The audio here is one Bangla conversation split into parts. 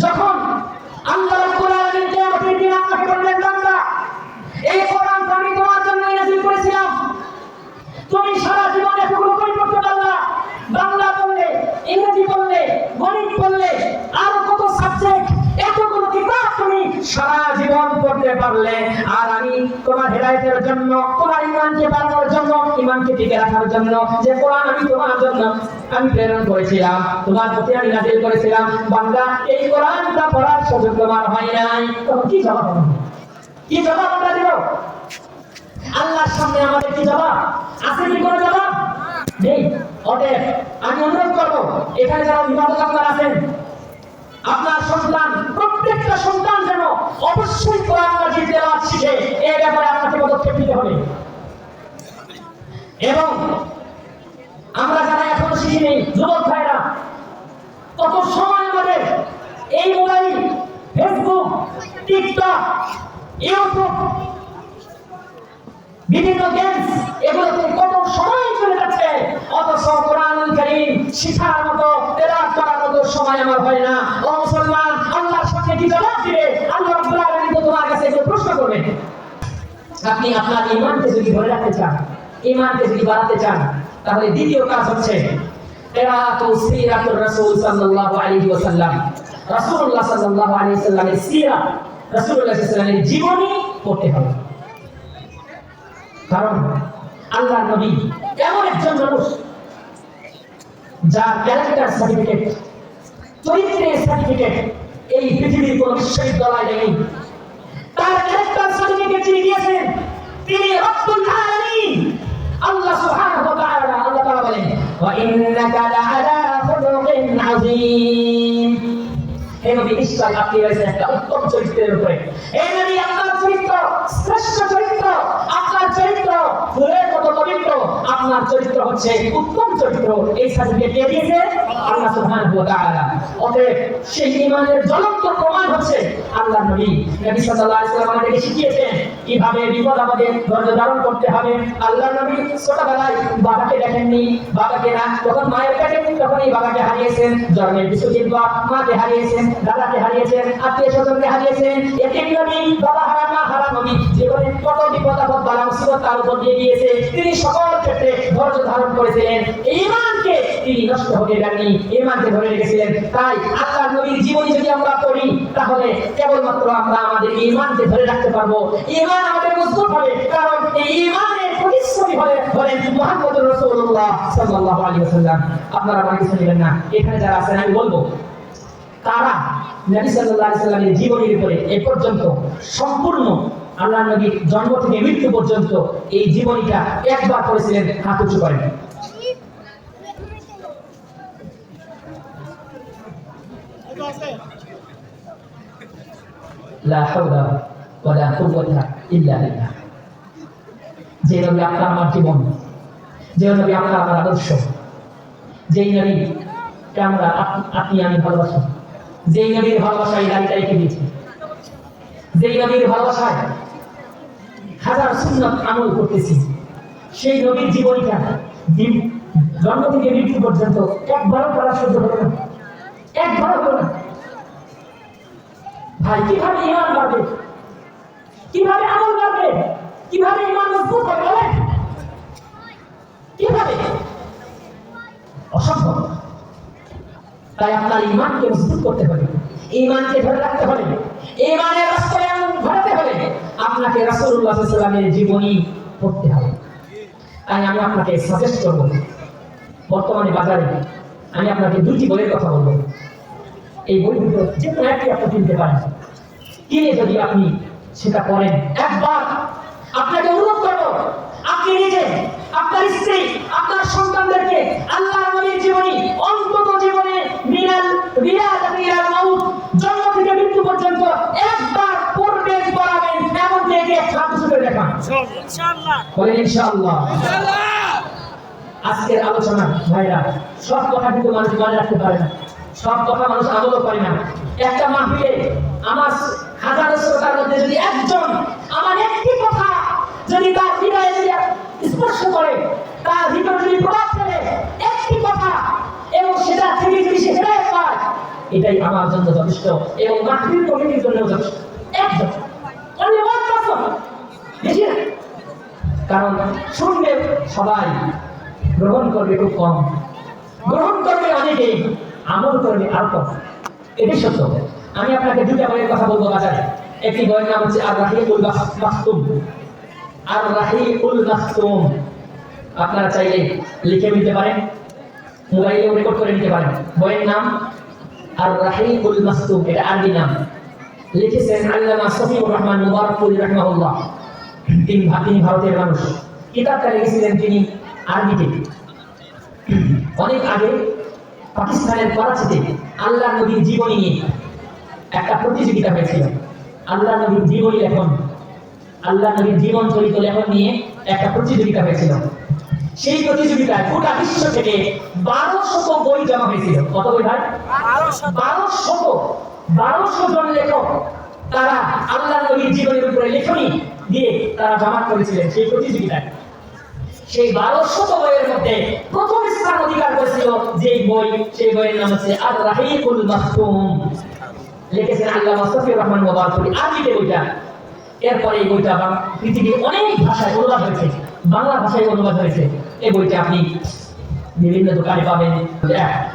যখন আল্লাহ রাব্বুল আলামিন কিয়ামতের দিন আপনাকে বললেন, বান্দা এই কোরআন আমি তোমার জন্য নাযিল করেছিলাম, তুমি সারা জীবন এতগুলো বই পড়তে পারলা, বাংলা পড়লে, ইংরেজি পড়লে, গণিত পড়লে, আর কত সাবজেক্ট, এতগুলো কিতাব তুমি সারা জীবন পড়তে পারলে, আর আমি তোমার হেদায়েতের জন্য, তোমার ঈমানকে বাড়ানোর জন্য, ঈমানকে টিকে রাখার জন্য যে কোরআন আমি তোমার জন্য আমি প্রেরণ করেছিলাম, তোমার প্রতি আমি নাযিল করেছিলাম, বান্দা এই কোরআনটা পড়ার সুযোগ তোমার হয় নাই। তখন কি জবাব হবে? কি জবাব আমরা দেব? আল্লাহর সামনে আমাদের কি জবাব আছে? কি কোনো জবাব নেই। অতএব আমি অনুরোধ করব, এখানে যারা অভিভাবক আপনারা আছেন, আপনার সন্তান, প্রত্যেকটা সন্তান যেন অবশ্যই কোরআন মাজিদ তেলাওয়াত শিখে, এই ব্যাপারে আপনাকে পদক্ষেপ নিতে হবে। এবং আমরা যারা এখনো শিখিনি, যুবক ভাইরা, কত সময় আমাদের এই মোবাইল, ফেসবুক, টিকটক, ইউটিউব, বিভিন্ন গেমস, এগুলোতে কত সময় চলে যাচ্ছে, অথচ কোরআনুল কারীম শিখার মতো, তেলাওয়াত করার মতো সময় আমার হয় না। ও মুসলমান, আল্লাহর সামনে কি জবাব দিবে? আল্লাহ রাব্বুল আলামিন তো তোমার কাছে একটা প্রশ্ন করবে। আপনি আপনার ঈমানকে যদি ধরে রাখতে চান, ঈমানকে যদি বাড়াতে চান, তাহলে দ্বিতীয় কাজ হচ্ছে কিরাআতু সিরাতুর রাসূল সাল্লাল্লাহু আলাইহি ওয়াসাল্লাম। রাসূলুল্লাহ সাল্লাল্লাহু আলাইহি ওয়াসাল্লামের সিরাত, রাসূলুল্লাহ সাল্লাল্লাহু আলাইহি ওয়াসাল্লামের জীবনী পড়তে হবে। কারণ আল্লাহর নবী এমন একজন মানুষ যার ক্যারেক্টার সার্টিফিকেট, চরিত্রের সার্টিফিকেট এই পৃথিবীর কোন বিশ্ববিদ্যালয় নেই। তার ক্যারেক্টার সার্টিফিকেট যিনি দিয়েছেন তিনি রব্বুল আলামিন, আল্লাহ সুবহানাহু ওয়া তাআলা। আল্লাহ তাআলা বলেন, ওয়া ইন্নাকা লাআলা খুলুকিন আযীম। হে নবী, নিশ্চয় আপনি রয়েছেন একটা উত্তম চরিত্রের উপরে। হে নবী, আপনার চরিত্র শ্রেষ্ঠ চরিত্র, আপনার চরিত্র ফুলের মতো পবিত্র, আপনার চরিত্র হচ্ছে উত্তম চরিত্র। এই সার্টিফিকেট কে দিয়েছে? আল্লাহ সুবহানাহু ওয়া তাআলা। অতএব সেই ঈমানের জ্বলন্ত প্রমাণ হচ্ছে আল্লাহর নবী। নবী সাল্লাল্লাহু আলাইহি ওয়াসাল্লাম আমাদেরকে শিখিয়েছেন কিভাবে বিপদ আপদে ধৈর্য ধারণ করতে হবে। আল্লাহর নবী ছোটবেলায় বাবাকে দেখেননি, বাবাকে না, যখন মায়ের পেটে তখনই বাবাকে হারিয়েছেন, জন্মের কিছুদিন পর মাকে হারিয়েছেন, দাদাকে হারিয়েছেন, আত্মীয় স্বজনকে হারিয়েছেন। এতিম নবী, বাবা হারা, মা হারা নবী, জীবনে কত বিপদ আপদ বালা মুসিবত তার উপর দিয়ে গিয়েছে, তিনি সকল ক্ষেত্রে ধৈর্য ধারণ করেছিলেন। ঈমানকে তিনি নষ্ট হতে দেননি, ঈমানকে ধরে রেখেছিলেন। তাই আল্লাহর নবীর জীবনী যদি আমরা পড়ি, তাহলে কেবলমাত্র আমরা আমাদের ঈমানকে ধরে রাখতে পারবো, ঈমান আমাদের মজবুত হবে। কারণ এই ঈমানের প্রতিশ্রুতি হলেন মুহাম্মদুর রাসূলুল্লাহ সাল্লাল্লাহু আলাইহি ওয়াসাল্লাম। আপনারা আমার কিছু নেবেন না, এখানে যারা আছেন আমি বলবো, তারা নবী সাল্লাল্লাহু আলাইহি ওয়াসাল্লামের জীবনীর উপরে এ পর্যন্ত সম্পূর্ণ আল্লাহর নবীর জন্ম থেকে মৃত্যু পর্যন্ত এই জীবনীটা একবার পড়েছিলেন? হাত উঁচু করেন। লা হাওলা ওয়ালা কুওয়াতা ইল্লা বিল্লাহ। যে নবী আপনার আমার জীবন, যে নবী আপনার আমার আদর্শ, যেই নবী আমরা আপনি আমি ভালোবাসি, যেই নবীর ভালোবাসায় দাঁড়িয়ে রেখে দিয়েছি, যেই নবীর ভালোবাসায় হাজার সুন্নাত আমল করতেছি, সেই নবীর জীবনীটা জন্ম থেকে মৃত্যু পর্যন্ত একবারও পড়া সহ্য হলো না, একবারও হলো না। ভাই, কিভাবে ঈমান বাড়বে? কিভাবে আমল বাড়বে? কিভাবে ঈমান মজবুত হবে বলেন? কিভাবে? অসম্ভব। তাই আপনার ঈমানকে মজবুত করতে হবে, ঈমানকে ধরে রাখতে হবে, ঈমানের বাস্তবায়ন ঘটাতে হবে। আপনাকে রাসূলুল্লাহ সাল্লাল্লাহু আলাইহি ওয়াসাল্লামের জীবনী পড়তে হবে। তাই আমি আপনাকে সাজেস্ট করব, বর্তমানে বাজারে আমি আপনাকে দুটি বইয়ের কথা বলবো। এই বই দুটো যে কোনো একটি আপনি কিনতে পারেন, কিনে যদি আপনি সেটা পড়েন, একবার আপনাকে অনুরোধ করব, আপনি নিজে, আপনার স্ত্রী, আপনার সন্তানদেরকে আল্লাহর নবীর জীবনী অন্তত জীবনে মিনাল রিয়াদ ইলাল মাউত, জন্ম থেকে মৃত্যু পর্যন্ত একবার পড়বেন, পড়াবেন, এমন থেকে হাত উঁচু করে দেখান ইনশাআল্লাহ। বলেন ইনশাআল্লাহ। আজকের আলোচনা ভাইরা, সব কথা কিন্তু মানুষ মনে রাখতে পারে না, সব কথা মানুষ আমলও করে না। একটা মাহফিলে আমার হাজারো শ্রোতার মধ্যে যদি একজন আমার একটি কথা যদি তার হৃদয়ে যদি স্পর্শ করে, তার ভিতরে যদি প্রভাব ফেলে একটি কথা, এবং সেটা থেকে যদি সে হেদায়েত পায়, এটাই আমার জন্য যথেষ্ট এবং মাহফিল কমিটির জন্য যথেষ্ট। একজন only one person, বেশি না। কারণ শুনবে সবাই, গ্রহণ করবে খুব কম, গ্রহণ করবে অনেকে, আমল করবে আর কম। এটাই সত্য। আমি আপনাকে দুটা বইয়ের কথা বলবো বাজারে। একটি বইয়ের নাম হচ্ছে আর রাহিকুল মাখতুম। আর রাহিকুল মাখতুম আপনারা চাইলে লিখে নিতে পারেন, মোবাইলেও রেকর্ড করে নিতে পারেন। বইয়ের নাম আর রাহিকুল মাখতুম, এটা আরবি নাম। লিখেছেন আল্লামা সফিউর রহমান মুবারকপুরি রাহিমাহুল্লাহ। তিনি ভারতের মানুষ। কিতাবটা লিখেছিলেন তিনি আরবিতে। অনেক আগে পাকিস্তানের করাচিতে আল্লাহ নবীর জীবনী নিয়ে একটা প্রতিযোগিতা হয়েছিল। আল্লাহ নবীর জীবনী লেখন, আল্লাহ নবীর জীবন চরিত লেখন নিয়ে একটা প্রতিযোগিতা হয়েছিল। সেই প্রতিযোগিতায় গোটা বিশ্ব থেকে 1200 বই জমা হয়েছিল। কত বই ভাই? 1200 জন লেখক তারা আল্লাহ নবীর জীবনের উপরে লেখনী দিয়ে তারা জমা করেছিলেন সেই প্রতিযোগিতায়। সেই 1200 বইয়ের মধ্যে প্রথম স্থান অধিকার করেছিল যে বই, সেই বইয়ের নাম হচ্ছে আর রাহিকুল মাখতুম। লিখেছেন আল্লামা সফিউর রহমান মুবারকপুরি, আরবিতে বইটা। এরপরে এই বইটা পৃথিবীর অনেক ভাষায় অনুবাদ হয়েছে, বাংলা ভাষায় অনুবাদ হয়েছে। এই বইটা আপনি বিভিন্ন দোকানে পাবেন।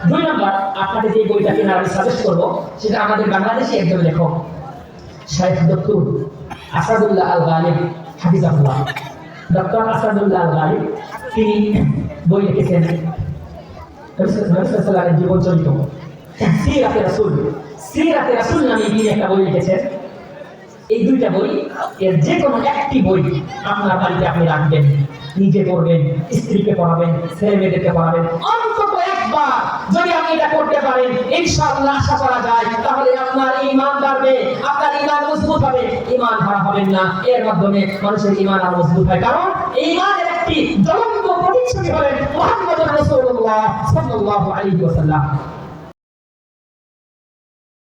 2 নম্বর, আপনাকে যে বইটা কেনার আমি সাজেস্ট করবো সেটা আমাদের বাংলাদেশি একজন লেখক শাইখ ডক্টর আসাদুল্লাহ আল গালিব হাফিজাহুল্লাহ। ডক্টর আসাদুল্লাহ আল গালিব তিনি বই লিখেছেন রাসূলুল্লাহর জীবন চরিত, সিরাতে রাসূল। সিরাতে রাসূল নামে তিনি একটা বই লিখেছেন। এই দুইটা বই, এর যে কোনো একটি বই আপনার বাড়িতে আপনি রাখবেন, নিজে পড়বেন, স্ত্রীকে পড়াবেন, ছেলে মেয়েদেরকে পড়াবেন। অন্তত একবার যদি আপনি এটা করতে পারেন, ইনশাআল্লাহ আশা করা যায় তাহলে আপনার ঈমান বাড়বে, আপনার ঈমান মজবুত হবে, ঈমান হারা হবেন না। এর মাধ্যমে মানুষের ঈমান আরো মজবুত হয়। কারণ ঈমানের একটি জ্বলন্ত প্রতিচ্ছবি হলেন মুহাম্মদুর রাসূলুল্লাহ সাল্লাল্লাহু আলাইহি ওয়াসাল্লাম।